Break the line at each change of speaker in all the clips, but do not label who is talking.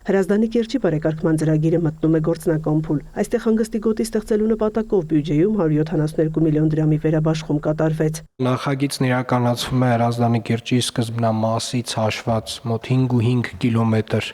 Հրազդանի կիրճի բարեկարգման ծրագիրը մտնում է գործնական փուլ։ Այստեղ հանգստի գոտի ստեղծելու նպատակով բյուջեում 172 միլիոն դրամի վերաբաշխում կատարվեց։
Նախագիծն իրականացվում է Հրազդանի կիրճի սկզբնամասից հաշված մոտ 5.5 կիլոմետր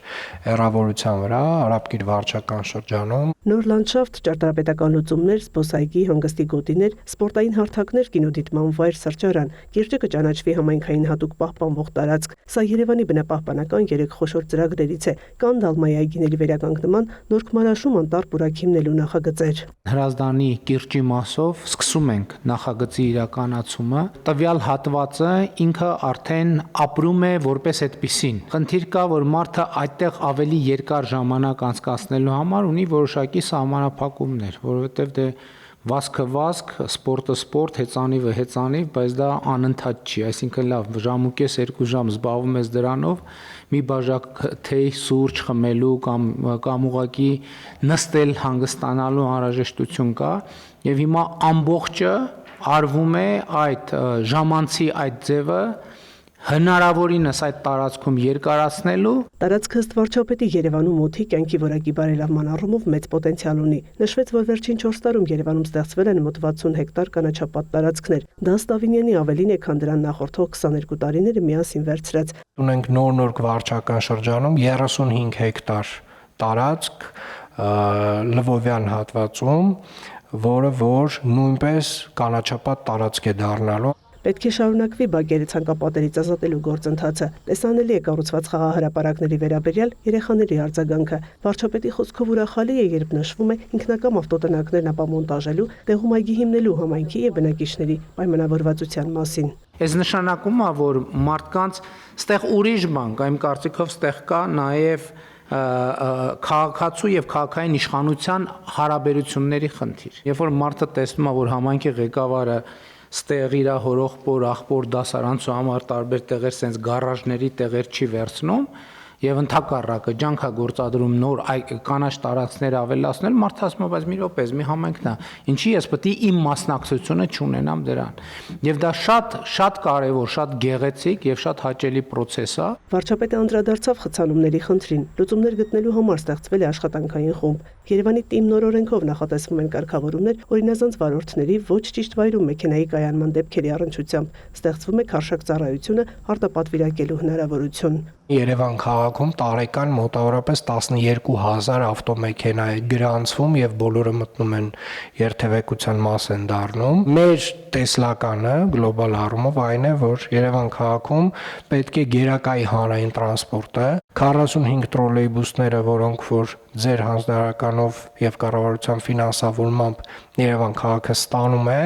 հեռավորության վրա, Արաբկիր վարչական շրջանում։
Նոր լանդշաֆտ, ճարտարապետական լուծումներ, զբոսայգի, հանգստի գոտիներ, սպորտային հարթակներ, կինոդիտման վայր, սրճարան, կիրճը կճանաչվի համայնքային հատուկ պահպանվող տարածք։ Սա Երևանի բնապահպանական 3 խոշոր ծրագրերից է։ Կան Դալմայի այգիների վերականգնման, Նորք Մարաշում անտառ պուրակ հիմնելու նախագծեր։
Հրազդանի կիրճի մասով սկսում ենք նախագծի իրականացումը։ Տվյալ հատվածը ինքը արդեն ապրում է որպես այդպիսին։ Խնդիր կա, որ մարդը այդտեղ ավելի երկար ժամանակ անցկացնելու համար ունի որոշակի սահմանափակումներ, որովհետև վազքը վազք, սպորտը սպորտ, հեծանիվը հեծանիվ, բայց դա անընդհատ չի, այսինքն լավ ժամուկես 2 ժամ զբաղվում ես դրանով, մի բաժակ թեյ սուրճ խմելու կամ ուղղակի նստել հանգստանալու անհրաժեշտություն կա, եւ հիմա ամբողջը արվում է այդ ժամանցի այդ ձևը հնարավորինս այդ տարածքում երկարացնելու։
Տարածքը ըստ վարչապետի Երևանում օդի կյանքի որակի բարելավման առումով մեծ պոտենցիալ ունի։ Նշվեց, որ վերջին 4 տարում Երևանում ստեղծվել են մոտ 60 հեկտար կանաչապատ տարածքներ։ Դա Ստավինյանի ավելին է, քան դրան նախորդող 22 տարիները միասին վերցրած։
Ունենք Նոր վարչական շրջանում 35 հեկտար տարածք Լվովյան հատվածում, որը նույնպես կանաչապատ տարածք է դառնալու։
Պետք է շարունակվի բակերը ցանկապատերից ազատելու գործընթացը։ Տեսանելի է կառուցված խաղահրապարակների վերաբերյալ երեխաների արձագանքը։ Վարչապետի խոսքով ուրախալի է, երբ նշվում է ինքնակամ ավտոտնակներն ապամոնտաժելու, տեղում այգի հիմնելու համայնքի եւ բնակիչների պայմանավորվածության մասին։
Այս նշանակում է, որ մարդկանց ստեղ ուրիշ բան կա, իմ կարծիքով ստեղ կա նաեւ քաղաքացու եւ քաղաքային իշխանության հարաբերությունների խնդիր։ Երբ որ մարդը տեսնում է, որ համայնքի ղեկավարը ստեղ իր հորոխբոր, աղբոր դասարանցու համար տարբեր տեղեր սենց գարաժների տեղեր չի վերցնում եւ ընդհակառակը ջանք է գործադրում նոր կանաչ տարածքներ ավելացնել, մարդը ասում է, բայց մի րոպե, մի համայնքն է, ինչի ես պետք է իմ մասնակցությունը չունենամ դրան։ Եվ դա շատ կարեւոր, շատ գեղեցիկ եւ շատ հաճելի process է։
Վարչապետը անդրադարձավ խցանումների խնդրին։ Լուծումներ գտնելու համար ստեղծվել է աշխատանքային խումբ։ Երևանի թիմ նոր օրենքով նախատեսվում են կարգավորումներ օրինազանց վարորդների ոչ ճիշտ վայրում մեքենայի կայանման դեպքերի առնչությամբ։ Ստեղծվում է քարշակ ծառայությունը արտապատվիրակելու հնարավորություն։
Երևան քաղաքում տարեկան մոտավորապես 12,000 ավտոմեքենա է գրանցվում եւ բոլորը մտնում են երթևեկության մաս են դառնում։ Մեր տեսլականը գլոբալ առումով այն է, որ Երևան քաղաքում պետք է գերակայի հանրային տրանսպորտը, 45 տրոլեյբուսները, որոնք որ ձեր հանձնարարականով եւ կառավարության ֆինանսավորմամբ Երևան քաղաքը ստանում է,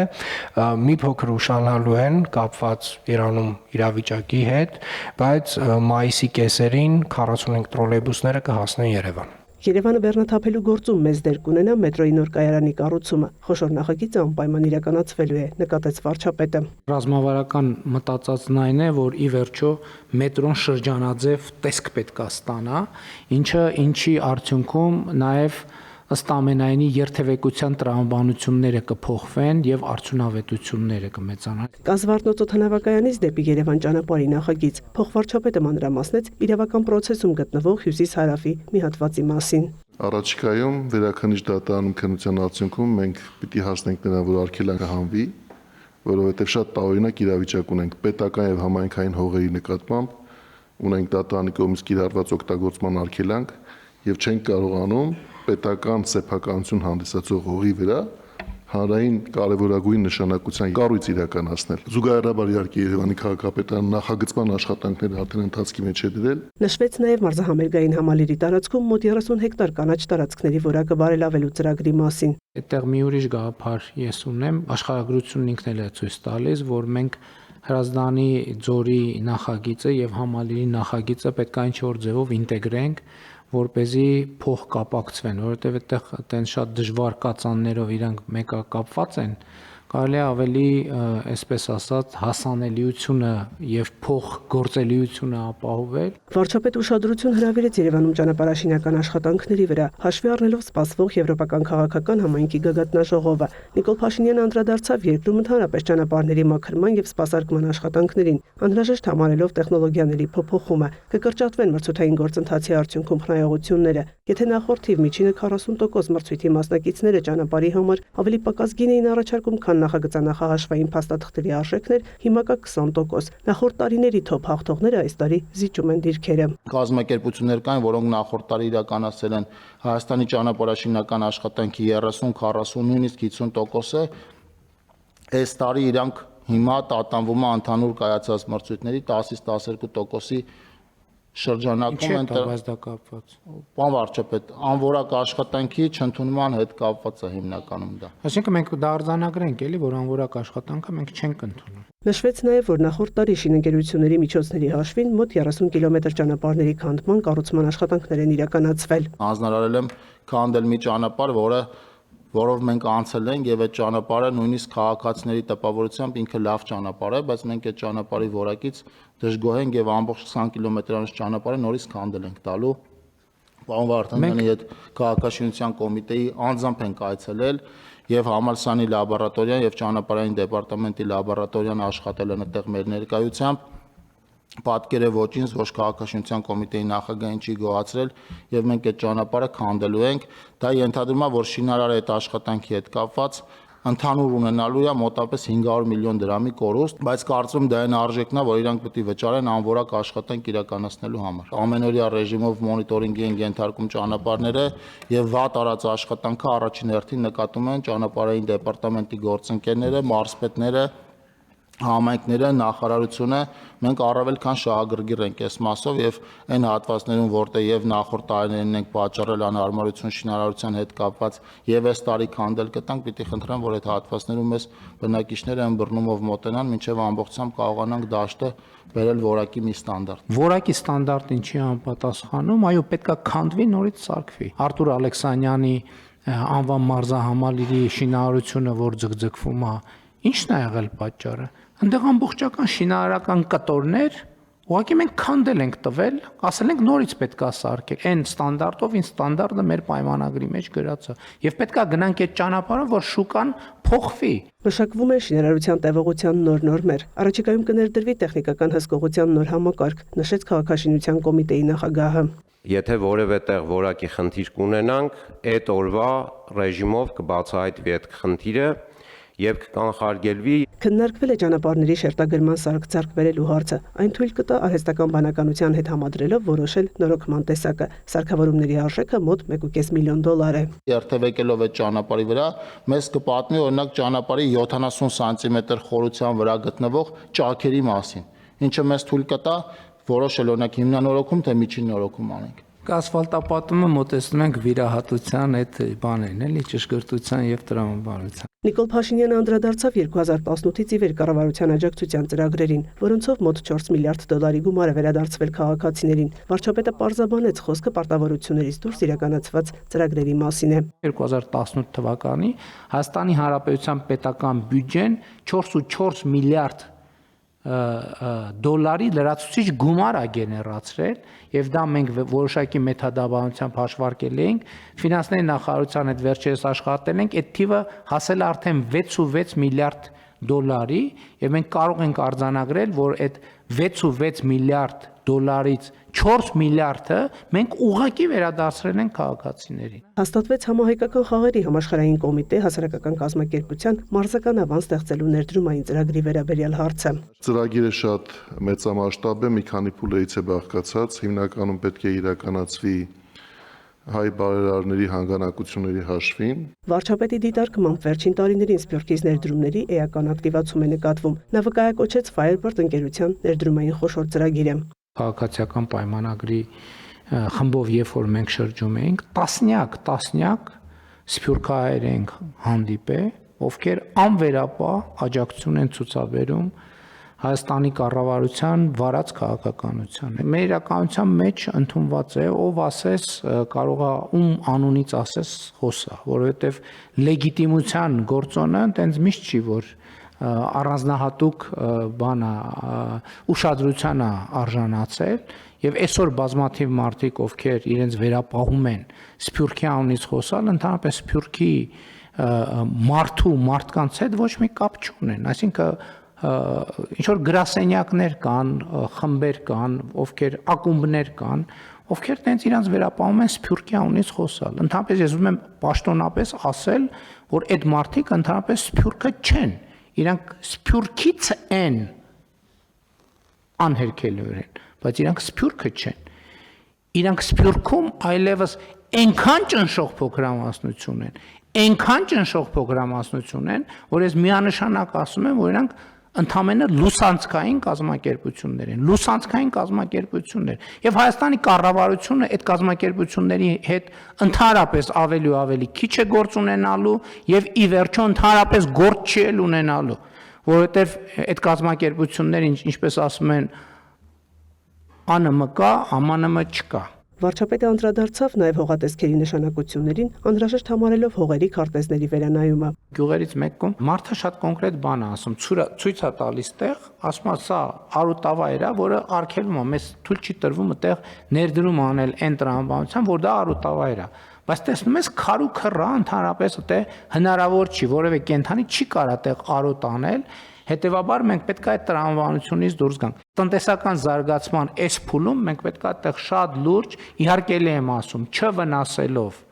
մի փոքր ուշանալու են կապված Իրանում իրավիճակի հետ, բայց մայիսի կեսերին 45 տրոլեյբուսները կհասնեն Երևան։
Երևանը բեռնաթափելու գործում մեծ դեր կունենա մետրոյի նոր կայարանի կառուցումը։ Խոշոր նախագիծը անպայման իրականացվելու է, նկատեց վարչապետը։
Ռազմավարական մտածածն այն է, որ ի վերջո մետրոն շրջանաձև տեսք պետք է ստանա, ինչի արդյունքում նաև ըստ ամենայնի երթևեկության տրամաբանությունները կփոխվեն եւ արդյունավետությունները կմեծանան։
Կազվարտնոց օդանավակայանից դեպի Երևան ճանապարհի նախագիծ փոխվարչապետը մանրամասնեց իրավական process-ում գտնվող հյուսիս-հարավի մի հատվածի մասին։
Առաջիկայում վերաքննիչ դատարանում քննության արդյունքում մենք պիտի հասնենք նրան, որ արգելանքը հանվի, որովհետեւ շատ տարօրինակ իրավիճակ ունենք պետական եւ համայնքային հողերի նկատմամբ, ունենք դատարանի կողմից կիրառված օգտագործման արգելանք եւ չենք կարողանում պետական սեփականություն հանդիսացող հողի վրա հանրային կարևորագույն նշանակության կառույց իրականացնել։ Զուգահեռաբար իհարկե Երևանի քաղաքապետարան նախագծման աշխատանքները արդեն ընթացքի մեջ է դրել։
Նշվեց նաև մարզահամերգային համալիրի տարածքում մոտ 30 հեկտար կանաչ տարածքների որակը բարելավելու ծրագրի մասին։
Այդտեղ մի ուրիշ գաղափար ես ունեմ, աշխարհագրությունն ինքն էլ է ցույց տալիս, որ մենք Հրազդանի ձորի նախագիծը եւ համալիրի նախագիծը պետք է ինչ-որ ձևով ինտեգրենք, որպեսզի փող կապակցվեն, որովհետև այդտեղ այդեն շատ դժվար կածաններով իրանք մեկը կապված են, կարելի է ավելի, այսպես ասած, հասանելիությունը եւ փոխգործելիությունը ապահովել։
Վարչապետ ուշադրություն հրավիրեց Երևանում ճանապարհաշինական աշխատանքների վրա, հաշվի առնելով սպասվող եվրոպական քաղաքական համայնքի գագաթնաժողովը։ Նիկոլ Փաշինյանը անդրադարձավ երկրում ընդհանրապես ճանապարհների մաքրման եւ սպասարկման աշխատանքներին, անհրաժեշտ համարելով տեխնոլոգիաների փոփոխումը, կկրճատվեն մրցութային գործընթացի արդյունքում խնայողությունները։ Եթե նախորդ թիվ միջինը 40% մրցույթի մասնակիցները ճանապարհի համար ավելի պակաս գին էին առաջարկում, քան նախագծանախահաշվային փաստաթղթերի արժեքներ, հիմա կա 20%։ Նախորդ տարիների թոփ հաղթողները այս տարի զիջում են դիրքերը։
Կազմակերպություններ կային, որոնք նախորդ տարի իրականացել են Հայաստանի ճանապարհաշինական աշխատանքի 30-40, նույնիսկ 50%-ը, այս տարի իրանք հիմա տատանվում է ընդհանուր կայացած մրցույթների 10-ից 12%-ի շրջանակում
են դա կապված։
Պարոն վարչապետ, անորակ աշխատանքի չընդունման հետ կապված է հիմնականում դա։
Այսինքն մենք դա արձանագրենք էլի, որ անորակ աշխատանքը մենք չենք ընդունում։
Նշվեց նաև, որ նախորդ տարի շինընկերությունների միջոցների հաշվին մոտ 30 կիլոմետր ճանապարհների քանդման կառուցման աշխատանքներ են իրականացվել։
Հանձնարարել եմ քանդել մի ճանապարհ, որով մենք անցել ենք եւ այդ ճանապարհը նույնիսկ քաղաքացիների տպավորությամբ ինքը լավ ճանապարհ է, բայց մենք այդ ճանապարհի որակից դժգոհ ենք եւ ամբողջ 20 կիլոմետրանոց ճանապարհը նորից քանդել ենք տալու։ Պարոն Վարդանյանի հետ քաղաքաշինության կոմիտեի անձամբ ենք այցելել եւ համալսարանի լաբորատորիան եւ ճանապարհային դեպարտամենտի լաբորատորիան աշխատել են այդտեղ մեր ներկայությամբ։ Պատկերը ոչինչ ոչ քաղաքաշինության կոմիտեի նախագահին չի գոհացրել եւ մենք այդ ճանապարհը քանդելու ենք։ Դա ենթադրում է, որ շինարարը այդ աշխատանքի հետ կապված ընդհանուր ունենալու է մոտավորապես 500 միլիոն դրամի կորուստ, բայց կարծում դա այն արժեքն է, որ իրանք պետք է վճարեն անորակ աշխատանք իրականացնելու համար։ Ամենօրյա ռեժիմով մոնիտորինգի են ենթարկում ճանապարհները եւ վատ արած աշխատանքը առաջին հերթին նկատում են ճանապարհային դեպարտամենտի գործընկերները, մարզպետները, համայնքները, նախարարությունը։ Մենք առավել քան շահագրգիռ ենք այս մասով եւ այն հատվածներում, որտեղ եւ նախորդ տարիներին ենք պատճառել անհարմարություն շինարարության հետ կապված եւ այս տարի քանդել կտանք, պիտի խնդրեմ, որ այդ հատվածներում մեզ բնակիչները ըմբռնումով մոտենան, մինչեւ ամբողջությամբ կարողանանք դաշտը բերել որակի մի ստանդարտ։
Որակի ստանդարտին չի համապատասխանում, այո, պետքա քանդվի, նորից սարքվի։ Արտուր Ալեքսանյանի անվան մարզահամալիրի շինարարությունը, որ ձգձգվում է, ի՞նչն է եղել պատճառը։ Այնտեղ ամբողջական շինարարական կտորներ, ուղղակի մենք քանդել ենք տվել, ասել ենք նորից պետքա սարքել, այն ստանդարտով, ին ստանդարտը մեր պայմանագրի մեջ գրած է, եւ պետքա գնանք այդ ճանապարհով, որ շուկան փոխվի։
Մշակվում է շինարարության տևողության նոր նորմեր։ Առաջիկայում կներդրվի տեխնիկական հսկողության նոր համակարգ, նշեց քաղաքաշինության կոմիտեի նախագահը։
Եթե որևէ տեղ որակի խնդիր կունենանք, այդ օրվա ռեժիմով կբացահայտվի այդ խնդիրը եւ կանխարգելվի։
Քննարկվել է ճանապարհների շերտագրման սարք ձեռք բերելու հարցը։ Այն թույլ կտա արհեստական բանականության հետ համադրելով որոշել նորոգման տեսակը։ Սարքավորումների արժեքը մոտ 1.5 միլիոն դոլար է։
Երթևեկելով այդ ճանապարհի վրա մեզ կպատնի օրինակ ճանապարհի 70 սանտիմետր խորության վրա գտնվող ճաքերի մասին, ինչը մեզ թույլ կտա որոշել օրինակ հիմնանորոգում թե միջին նորոգում անենք։
Ասֆալտապատումը մոտեցնում ենք վիրահատության այդ բաներն էլի ճշգրտության եւ տրամաբանության։
Նիկոլ Փաշինյանը անդրադարձավ 2018-ից ի վեր կառավարության աջակցության ծրագրերին, որոնցով մոտ 4 միլիարդ դոլարի գումար է վերադարձվել քաղաքացիներին։ Վարչապետը պարզաբանեց խոսքը պարտավորություններից դուրս իրականացված ծրագրերի մասին է։
2018 թվականի Հայաստանի Հանրապետության պետական բյուջեն 4.4 միլիարդ դոլարի լրացուցիչ գումար է գեներացրել եւ դա մենք որոշակի մեթոդաբանությամբ հաշվարկել ենք, ֆինանսների նախարարության հետ վերջերս աշխատել ենք, այդ թիվը հասել է արդեն 6.6 միլիարդ դոլարի եւ մենք կարող ենք արձանագրել, որ այդ 6.6 միլիարդ դոլարից 4 միլիարդը մենք ուղղակի վերադարձրել ենք քաղաքացիներին։
Հաստատվեց համահայկական խաղերի համաշխարհային կոմիտե հասարակական կազմակերպության մարզական ավան ստեղծելու ներդրումային ծրագրի վերաբերյալ հարցը։
Ծրագիրը շատ մեծամասշտաբ է, մի քանի փուլերից է բաղկացած, հիմնականում պետք է իրականացվի հայ բարերարների հանգանակությունների հաշվին։
Վարչապետի դիտարկմամբ վերջին տարիներին Սփյուռքից ներդրումների էական ակտիվացում է նկատվում։ Նա վկայակոչեց Firebird ընկերության ներդրումային խոշոր ծրագիրը։
Քաղաքացիական պայմանագրի խմբով երբ որ մենք շրջում էինք, տասնյակ սփյուռքահայեր ենք հանդիպել, ովքեր անվերապահ աջակցություն են ցուցաբերում Հայաստանի կառավարության վարած քաղաքականության։ Մեր իրականության մեջ ընդունված է, ով ասես կարող է ում անունից ասես խոսա, որովհետև լեգիտիմության գործոնը այնտենց միշտ չի, որ առանձնահատուկ բանա ուշադրության է արժանացել եւ այսօր բազմաթիվ մարդիկ, ովքեր իրենց վերապահում են Սփյուռքի անունից խոսալ, ընդհանրապես Սփյուռքի մարդու մարդկանց հետ ոչ մի կապ չունեն, այսինքն ինչ որ գրասենյակներ կան, խմբեր կան, ովքեր ակումբներ կան, ովքեր տենց իրանց վերապահում են Սփյուռքի անունից խոսալ։ Ընդհանրապես ես ուզում եմ պաշտոնապես ասել, որ այդ մարդիկ ընդհանրապես Սփյուռքը չեն, իրանք Սփյուռքից են անհերքելիորեն, բայց իրանք Սփյուռքը չեն։ Իրանք Սփյուռքում այլևս այնքան ճնշող փոքրամասնություն են, այնքան ճնշող փոքրամասնություն են, որ ես միանշանակ ասում եմ, որ իրանք ընդամենը լուսանցքային կազմակերպություններ են, լուսանցքային կազմակերպություններ, եւ Հայաստանի կառավարությունը այդ կազմակերպությունների հետ ընդհանրապես ավելի ու ավելի քիչ է գործ ունենալու եւ ի վերջո ընդհանրապես գործ չի ունենալու, որովհետեւ այդ կազմակերպությունները, ինչպես ասում են, ԱՆՄ կա, ԱՄՆ չկա։
Վարչապետը անդրադարձավ նաև հողատեսքերի նշանակություններին, անհրաժեշտ համարելով հողերի քարտեզների վերանայումը։
Գյուղերից մեկում մարդը շատ կոնկրետ բան է ասում, ցույց է տալիս տեղ, ասում է սա արուտավայր է, որը արգելվում է, մեզ թույլ չի տրվում այդտեղ ներդրում անել այն տրամաբանությամբ, որ դա արուտավայր է։ Բայց տեսնում ես քարու քռա ընդհանրապես այդտեղ հնարավոր չի, որևէ կենթանի չի կարա այդտեղ արուտ անել։ Հետևաբար մենք պետք է այդ տրամաբանությունից դուրս գանք։ Տնտեսական զարգացման այս փուլում մենք պետք է այդտեղ շատ լուրջ, իհարկելի եմ ասում, չվնասելով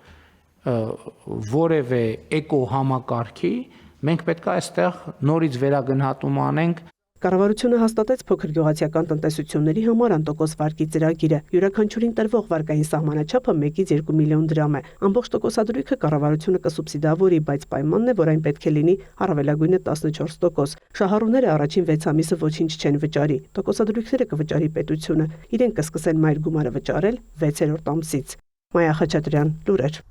որևէ էկո համակարգի, մենք պետք է այստեղ նորից վերագնահատում անենք։
Կառավարությունը հաստատեց փոքր գյուղացիական տնտեսությունների համար անտոկոս վարկի ծրագիրը։ Յուրաքանչյուրին տրվող վարկային սահմանաչափը 1-ից 2 միլիոն դրամ է։ Ամբողջ տոկոսադրույքը կառավարությունը կսուբսիդավորի, բայց պայմանն է, որ այն պետք է լինի առավելագույնը 14%։ Շահառուները առաջին 6 ամիսը ոչինչ չեն վճարի։ Տոկոսադրույքները կվճարի պետությունը։ Իրենք կսկսեն մայր գումարը վճարել 6-րդ ամսից։ Մայա Խաչատրյան, լուրեր։